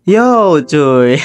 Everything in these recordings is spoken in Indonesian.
Yo cuy,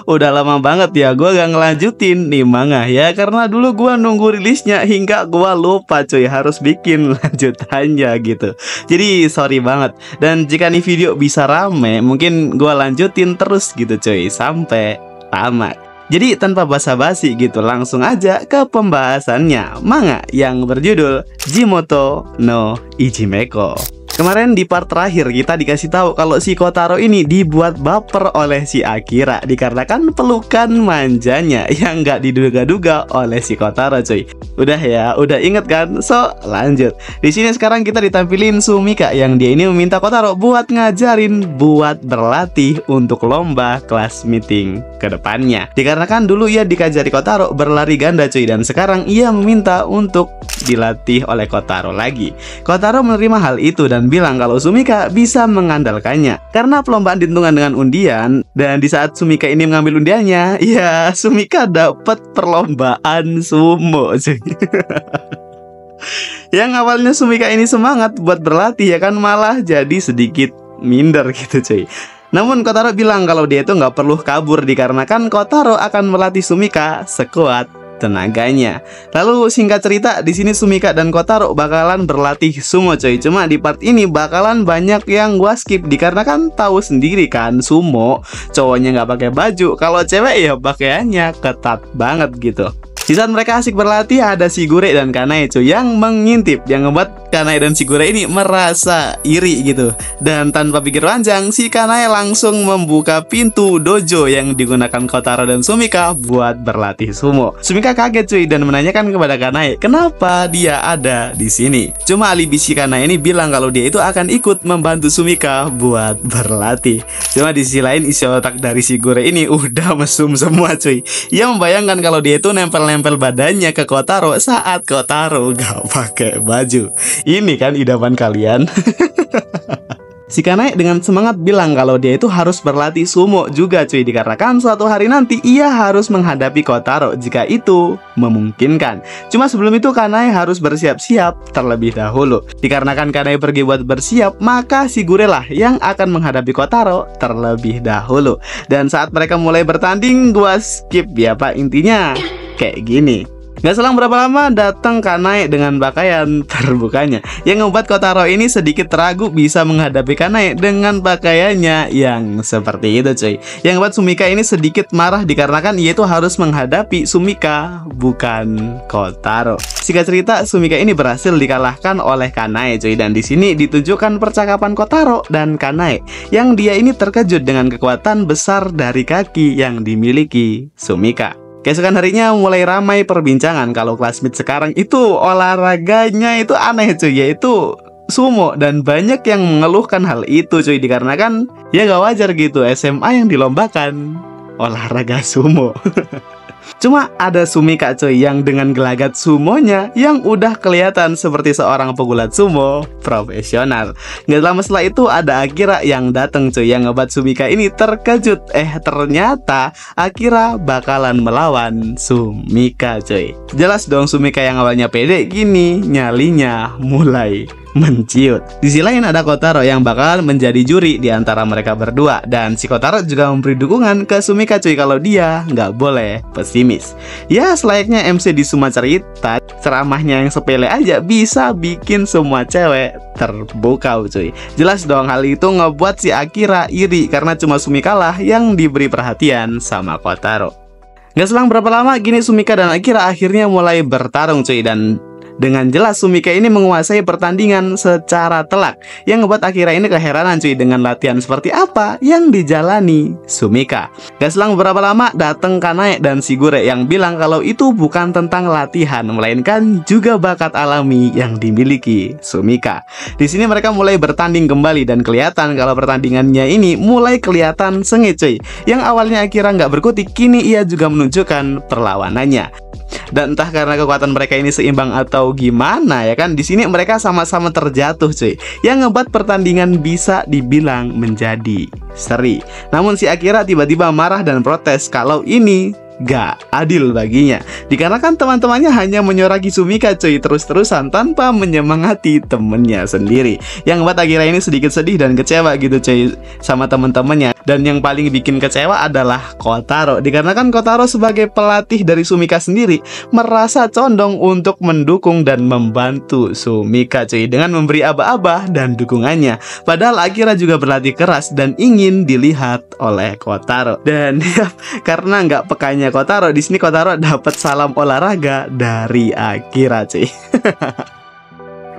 udah lama banget ya gue gak ngelanjutin nih manga ya. Karena dulu gue nunggu rilisnya hingga gue lupa cuy harus bikin lanjutannya gitu. Jadi sorry banget. Dan jika nih video bisa rame, mungkin gue lanjutin terus gitu cuy sampai tamat. Jadi tanpa basa-basi gitu, langsung aja ke pembahasannya. Manga yang berjudul Jimoto no Ijimeko. Kemarin di part terakhir kita dikasih tahu kalau si Kotaro ini dibuat baper oleh si Akira dikarenakan pelukan manjanya yang nggak diduga-duga oleh si Kotaro cuy. Udah ya, udah inget kan? So lanjut. Di sini sekarang kita ditampilin Sumika yang dia ini meminta Kotaro buat ngajarin buat berlatih untuk lomba kelas meeting ke depannya. Dikarenakan dulu ia dikajari Kotaro berlari ganda cuy, dan sekarang ia meminta untuk dilatih oleh Kotaro lagi. Kotaro menerima hal itu dan bilang kalau Sumika bisa mengandalkannya karena perlombaan ditentukan dengan undian. Dan di saat Sumika ini mengambil undiannya, ya Sumika dapat perlombaan sumo cuy. Yang awalnya Sumika ini semangat buat berlatih ya kan, malah jadi sedikit minder gitu cuy. Namun Kotaro bilang kalau dia itu nggak perlu kabur dikarenakan Kotaro akan melatih Sumika sekuat tenaganya. Lalu singkat cerita, di sini Sumika dan Kotaro bakalan berlatih sumo coy. Cuma di part ini bakalan banyak yang gua skip dikarenakan tahu sendiri kan sumo cowoknya nggak pakai baju, kalau cewek ya pakaiannya ketat banget gitu. Di saat mereka asik berlatih, ada Shigure dan Kanae cuy yang mengintip, yang membuat Kanae dan Shigure ini merasa iri gitu. Dan tanpa pikir panjang, si Kanae langsung membuka pintu dojo yang digunakan Kotaro dan Sumika buat berlatih sumo. Sumika kaget cuy dan menanyakan kepada Kanae kenapa dia ada di sini. Cuma alibi si Kanae ini bilang kalau dia itu akan ikut membantu Sumika buat berlatih. Cuma di sisi lain isi otak dari Shigure ini udah mesum semua cuy. Ia membayangkan kalau dia itu nempel badannya ke Kotaro saat Kotaro gak pakai baju. Ini kan idaman kalian. Si Kanae dengan semangat bilang kalau dia itu harus berlatih sumo juga cuy, dikarenakan suatu hari nanti ia harus menghadapi Kotaro jika itu memungkinkan. Cuma sebelum itu Kanae harus bersiap-siap terlebih dahulu. Dikarenakan Kanae pergi buat bersiap, maka Shigure lah yang akan menghadapi Kotaro terlebih dahulu. Dan saat mereka mulai bertanding, gua skip ya pak, intinya kayak gini. Gak selang berapa lama datang Kanae dengan pakaian terbukanya yang membuat Kotaro ini sedikit ragu bisa menghadapi Kanae dengan pakaiannya yang seperti itu cuy. Yang membuat Sumika ini sedikit marah dikarenakan ia itu harus menghadapi Sumika bukan Kotaro. Singkat cerita, Sumika ini berhasil dikalahkan oleh Kanae cuy, dan di sini ditunjukkan percakapan Kotaro dan Kanae yang dia ini terkejut dengan kekuatan besar dari kaki yang dimiliki Sumika. Keesokan harinya mulai ramai perbincangan kalau classmate sekarang itu olahraganya itu aneh cuy, yaitu sumo, dan banyak yang mengeluhkan hal itu cuy dikarenakan ya gak wajar gitu SMA yang dilombakan olahraga sumo. Cuma ada Sumika cuy yang dengan gelagat sumonya yang udah kelihatan seperti seorang pegulat sumo profesional. Gak lama setelah itu ada Akira yang datang cuy yang ngebuat Sumika ini terkejut. Ternyata Akira bakalan melawan Sumika cuy. Jelas dong Sumika yang awalnya pede gini nyalinya mulai menciut. Di sisi lain ada Kotaro yang bakal menjadi juri di antara mereka berdua, dan si Kotaro juga memberi dukungan ke Sumika cuy kalau dia nggak boleh pesimis. Ya selayaknya MC di semua cerita, ceramahnya yang sepele aja bisa bikin semua cewek terbukau cuy. Jelas dong hal itu ngebuat si Akira iri karena cuma Sumika lah yang diberi perhatian sama Kotaro. Gak selang berapa lama gini Sumika dan Akira akhirnya mulai bertarung cuy, dan dengan jelas Sumika ini menguasai pertandingan secara telak yang ngebuat Akira ini keheranan cuy dengan latihan seperti apa yang dijalani Sumika. Gak selang beberapa lama datang Kanae dan Shigure yang bilang kalau itu bukan tentang latihan melainkan juga bakat alami yang dimiliki Sumika. Di sini mereka mulai bertanding kembali dan kelihatan kalau pertandingannya ini mulai kelihatan sengit cuy. Yang awalnya Akira nggak berkutik, kini ia juga menunjukkan perlawanannya. Dan entah karena kekuatan mereka ini seimbang atau gimana ya kan, di sini mereka sama-sama terjatuh cuy, yang ngebuat pertandingan bisa dibilang menjadi seri. Namun si Akira tiba-tiba marah dan protes kalau ini gak adil baginya, dikarenakan teman-temannya hanya menyoraki Sumika cuy terus-terusan tanpa menyemangati temennya sendiri. Yang buat Akira ini sedikit sedih dan kecewa gitu cuy sama teman-temannya. Dan yang paling bikin kecewa adalah Kotaro, dikarenakan Kotaro sebagai pelatih dari Sumika sendiri merasa condong untuk mendukung dan membantu Sumika cuy dengan memberi aba-aba dan dukungannya. Padahal Akira juga berlatih keras dan ingin dilihat oleh Kotaro. Dan ya, karena nggak pekanya Kotaro, di sini Kotaro dapat salam olahraga dari Akira cuy.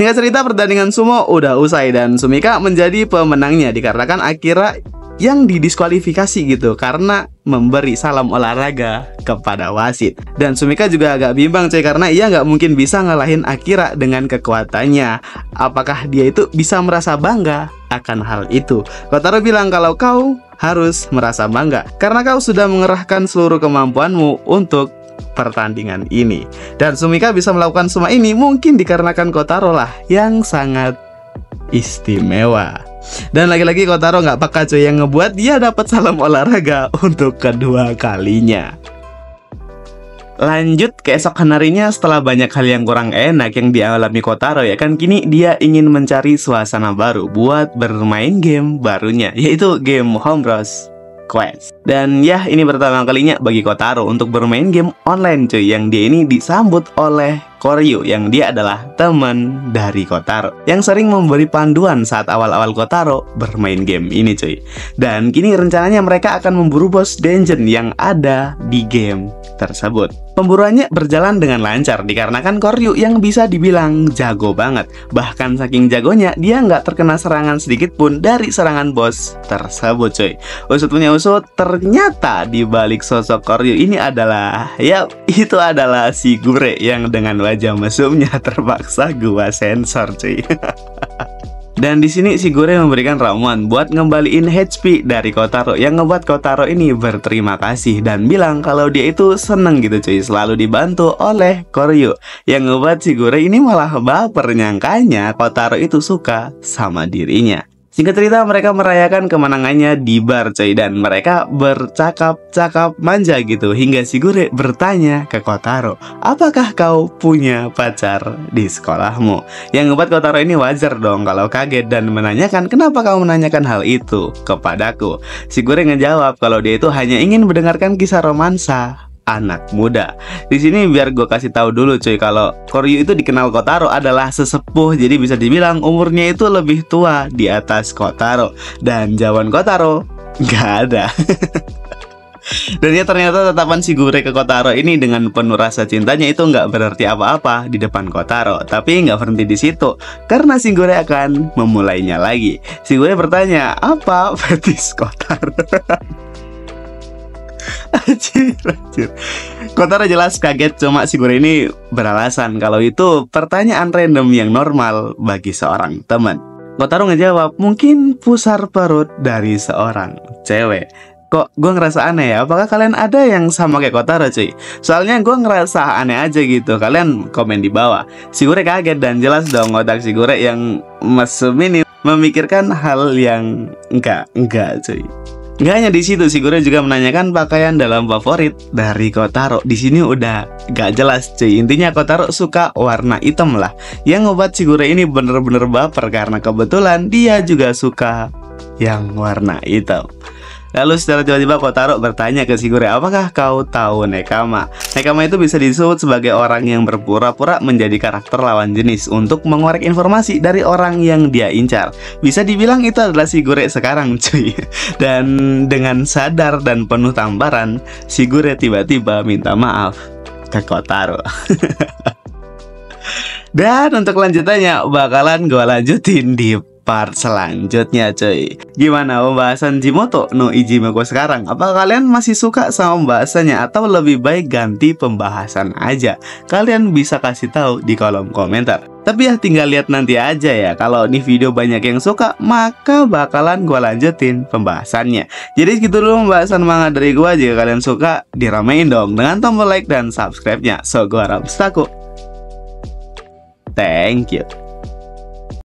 Hingga cerita pertandingan sumo udah usai dan Sumika menjadi pemenangnya, dikarenakan Akira yang didiskualifikasi gitu karena memberi salam olahraga kepada wasit. Dan Sumika juga agak bimbang cuy, karena ia nggak mungkin bisa ngalahin Akira dengan kekuatannya. Apakah dia itu bisa merasa bangga akan hal itu? Kotaro bilang kalau kau harus merasa bangga karena kau sudah mengerahkan seluruh kemampuanmu untuk pertandingan ini. Dan Sumika bisa melakukan semua ini mungkin dikarenakan Kotaro lah yang sangat istimewa. Dan lagi-lagi Kotaro nggak peka cuy, yang ngebuat dia dapat salam olahraga untuk kedua kalinya. Lanjut keesokan harinya, setelah banyak hal yang kurang enak yang dialami Kotaro ya kan, kini dia ingin mencari suasana baru buat bermain game barunya, yaitu game Homebrowse Quest. Dan ya, ini pertama kalinya bagi Kotaro untuk bermain game online cuy, yang dia ini disambut oleh Koryu yang dia adalah teman dari Kotaro yang sering memberi panduan saat awal-awal Kotaro bermain game ini cuy. Dan kini rencananya mereka akan memburu boss dungeon yang ada di game tersebut. Pemburuannya berjalan dengan lancar dikarenakan Koryu yang bisa dibilang jago banget. Bahkan saking jagonya dia nggak terkena serangan sedikit pun dari serangan boss tersebut cuy. Usut punya usut, ternyata di balik sosok Koryu ini adalah, ya itu adalah Shigure yang dengan wajah mesumnya terpaksa gua sensor cuy. Dan di sini Shigure memberikan ramuan buat ngembaliin HP dari Kotaro, yang ngebuat Kotaro ini berterima kasih dan bilang kalau dia itu seneng gitu cuy, selalu dibantu oleh Koryu. Yang ngebuat Shigure ini malah baper nyangkanya Kotaro itu suka sama dirinya. Singkat cerita, mereka merayakan kemenangannya di bar cuy, dan mereka bercakap-cakap manja gitu hingga Shigure bertanya ke Kotaro, apakah kau punya pacar di sekolahmu? Yang ngebuat Kotaro ini wajar dong kalau kaget dan menanyakan kenapa kau menanyakan hal itu kepadaku. Shigure ngejawab kalau dia itu hanya ingin mendengarkan kisah romansa anak muda. Di sini biar gue kasih tahu dulu cuy, kalau Koryu itu dikenal Kotaro adalah sesepuh, jadi bisa dibilang umurnya itu lebih tua di atas Kotaro. Dan jawaban Kotaro nggak ada. Dan ya ternyata tatapan Shigure ke Kotaro ini dengan penuh rasa cintanya itu nggak berarti apa-apa di depan Kotaro. Tapi nggak berhenti di situ, karena Shigure akan memulainya lagi. Shigure bertanya, apa fetis Kotaro? Anjir. Kotaro jelas kaget, cuma Shigure ini beralasan kalau itu pertanyaan random yang normal bagi seorang teman. Kotaro ngejawab, mungkin pusar perut dari seorang cewek. Kok gue ngerasa aneh ya, apakah kalian ada yang sama kayak Kotaro cuy? Soalnya gue ngerasa aneh aja gitu, kalian komen di bawah. Shigure kaget dan jelas dong otak Shigure yang mesum ini memikirkan hal yang enggak cuy. Nggak hanya di situ, Shigure juga menanyakan pakaian dalam favorit dari Kotaro. Di sini udah gak jelas cuy. Intinya Kotaro suka warna hitam lah, yang ngebuat Shigure ini bener-bener baper karena kebetulan dia juga suka yang warna hitam. Lalu secara tiba-tiba Kotaro bertanya ke Shigure, apakah kau tahu Nekama? Nekama itu bisa disebut sebagai orang yang berpura-pura menjadi karakter lawan jenis untuk mengorek informasi dari orang yang dia incar. Bisa dibilang itu adalah Shigure sekarang cuy. Dan dengan sadar dan penuh tamparan, Shigure tiba-tiba minta maaf ke Kotaro. Dan untuk lanjutannya bakalan gue lanjutin di part selanjutnya cuy. Gimana pembahasan Jimoto no Ijime gue sekarang? Apa kalian masih suka sama pembahasannya atau lebih baik ganti pembahasan aja? Kalian bisa kasih tahu di kolom komentar. Tapi ya tinggal lihat nanti aja ya. Kalau ini video banyak yang suka, maka bakalan gue lanjutin pembahasannya. Jadi segitu dulu pembahasan manga dari gue. Jika kalian suka, diramein dong dengan tombol like dan subscribe-nya. So gue harap Thank you.